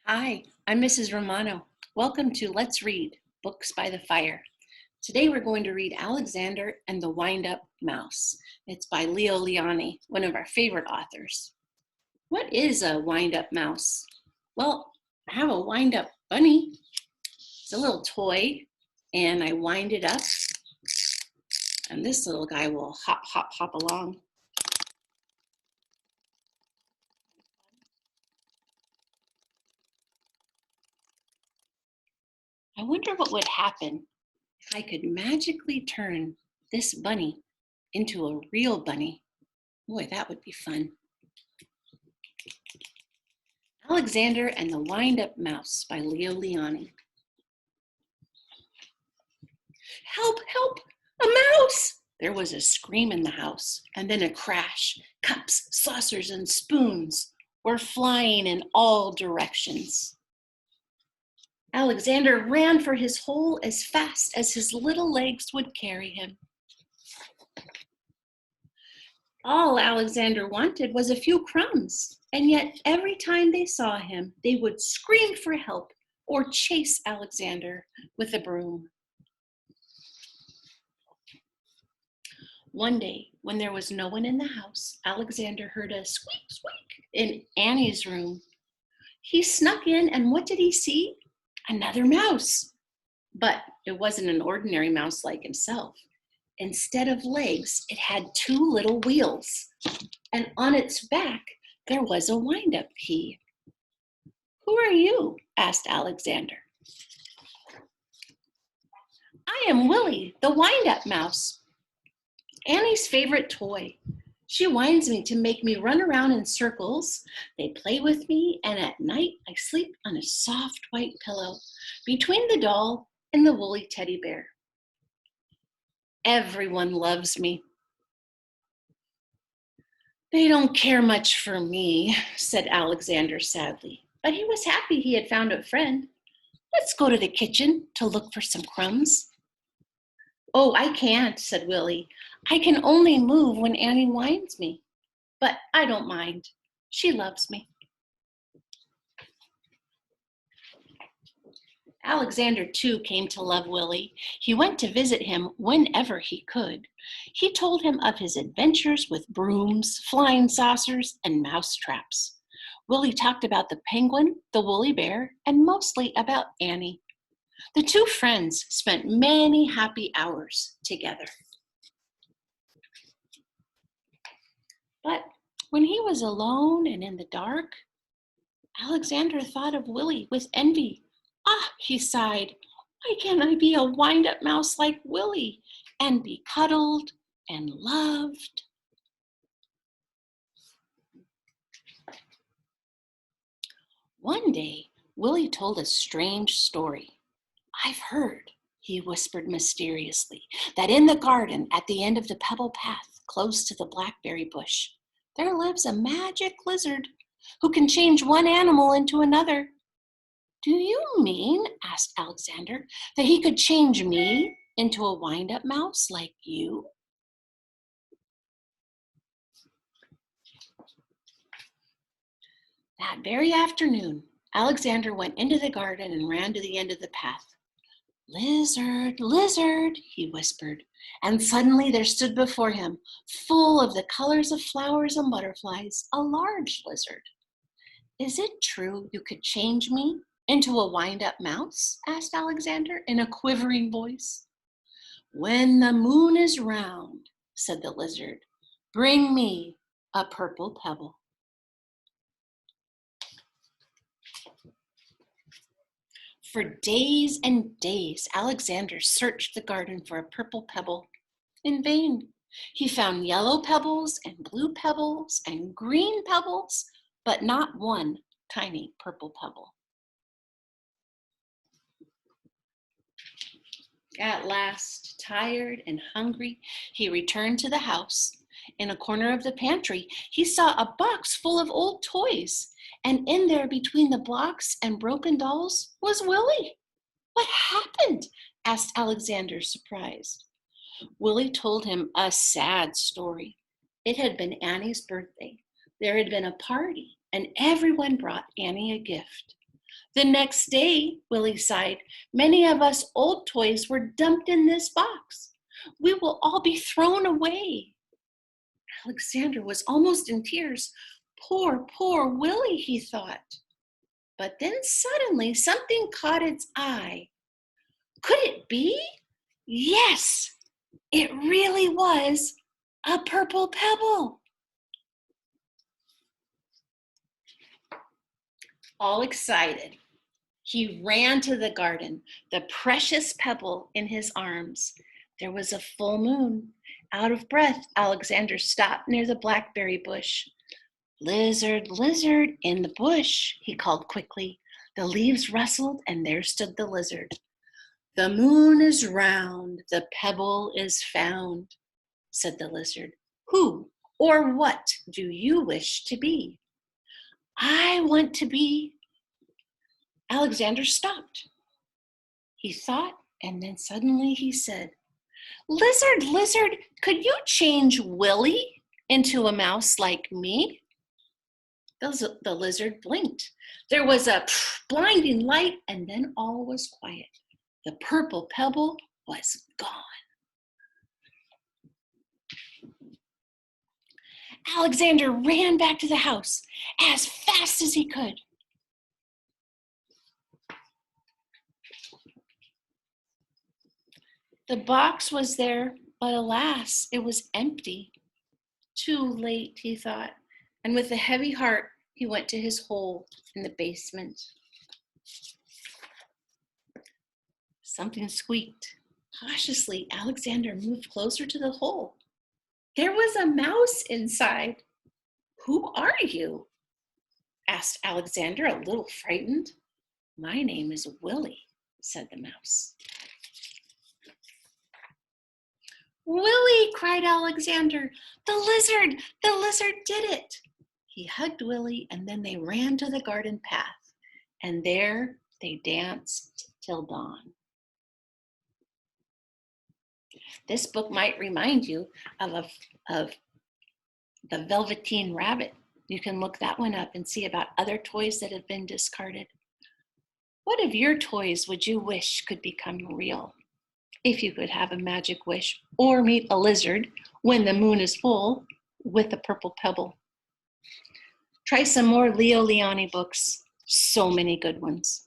Hi, I'm Mrs. Romano. Welcome to Let's Read Books by the Fire. Today we're going to read Alexander and the Wind-Up Mouse. It's by Leo Liani, one of our favorite authors. What is a wind-up mouse? Well, I have a wind-up bunny. It's a little toy, and I wind it up, and this little guy will hop, hop, hop along. I wonder what would happen if I could magically turn this bunny into a real bunny. Boy, that would be fun. Alexander and the Wind-Up Mouse by Leo Liani. Help, help, a mouse! There was a scream in the house, and then a crash. Cups, saucers, and spoons were flying in all directions. Alexander ran for his hole as fast as his little legs would carry him. All Alexander wanted was a few crumbs, and yet every time they saw him, they would scream for help or chase Alexander with a broom. One day, when there was no one in the house, Alexander heard a squeak, squeak in Annie's room. He snuck in, and what did he see? Another mouse. But it wasn't an ordinary mouse like himself. Instead of legs, it had two little wheels, and on its back there was a wind-up key. "Who are you?" asked Alexander. "I am Willie, the wind-up mouse, Annie's favorite toy. She winds me to make me run around in circles. They play with me, and at night I sleep on a soft white pillow between the doll and the woolly teddy bear. Everyone loves me." "They don't care much for me," said Alexander sadly, but he was happy he had found a friend. "Let's go to the kitchen to look for some crumbs." "Oh, I can't," said Willie. "I can only move when Annie winds me, but I don't mind. She loves me." Alexander, too, came to love Willie. He went to visit him whenever he could. He told him of his adventures with brooms, flying saucers, and mouse traps. Willie talked about the penguin, the woolly bear, and mostly about Annie. The two friends spent many happy hours together. But when he was alone and in the dark, Alexander thought of Willie with envy. "Ah," he sighed, "why can't I be a wind-up mouse like Willie and be cuddled and loved?" One day, Willie told a strange story. "I've heard," he whispered mysteriously, "that in the garden at the end of the pebble path, close to the blackberry bush, there lives a magic lizard who can change one animal into another." "Do you mean," asked Alexander, "that he could change me into a wind-up mouse like you?" That very afternoon, Alexander went into the garden and ran to the end of the path. "Lizard, lizard," he whispered, and suddenly there stood before him, full of the colors of flowers and butterflies, a large lizard. "Is it true you could change me into a wind-up mouse?" asked Alexander in a quivering voice. "When the moon is round," said the lizard, "bring me a purple pebble." For days and days, Alexander searched the garden for a purple pebble. In vain. He found yellow pebbles and blue pebbles and green pebbles, but not one tiny purple pebble. At last, tired and hungry, he returned to the house. In a corner of the pantry, he saw a box full of old toys, and in there between the blocks and broken dolls was Willie. "What happened?" asked Alexander, surprised. Willie told him a sad story. It had been Annie's birthday. There had been a party, and everyone brought Annie a gift. The next day, Willie sighed, many of us old toys were dumped in this box. We will all be thrown away. Alexander was almost in tears. Poor, poor Willie, he thought. But then suddenly something caught its eye. Could it be? Yes, it really was a purple pebble. All excited, he ran to the garden, the precious pebble in his arms. There was a full moon. Out of breath, Alexander stopped near the blackberry bush. Lizard, lizard, in the bush, he called quickly. The leaves rustled, and there stood the lizard. The moon is round, the pebble is found, said the lizard. Who or what do you wish to be? I want to be. Alexander stopped. He thought, and then suddenly he said, Lizard, lizard, could you change Willie into a mouse like me? The lizard blinked. There was a blinding light, and then all was quiet. The purple pebble was gone. Alexander ran back to the house as fast as he could. The box was there, but alas, it was empty. Too late, he thought, and with a heavy heart, he went to his hole in the basement. Something squeaked. Cautiously, Alexander moved closer to the hole. There was a mouse inside. Who are you? Asked Alexander, a little frightened. My name is Willie, said the mouse. Willie, cried Alexander. The lizard did it. He hugged Willie, and then they ran to the garden path, and there they danced till dawn. This book might remind you of the Velveteen Rabbit. You can look that one up and see about other toys that have been discarded. What of your toys would you wish could become real? If you could have a magic wish or meet a lizard when the moon is full with a purple pebble. Try some more Leo Lionni books. So many good ones.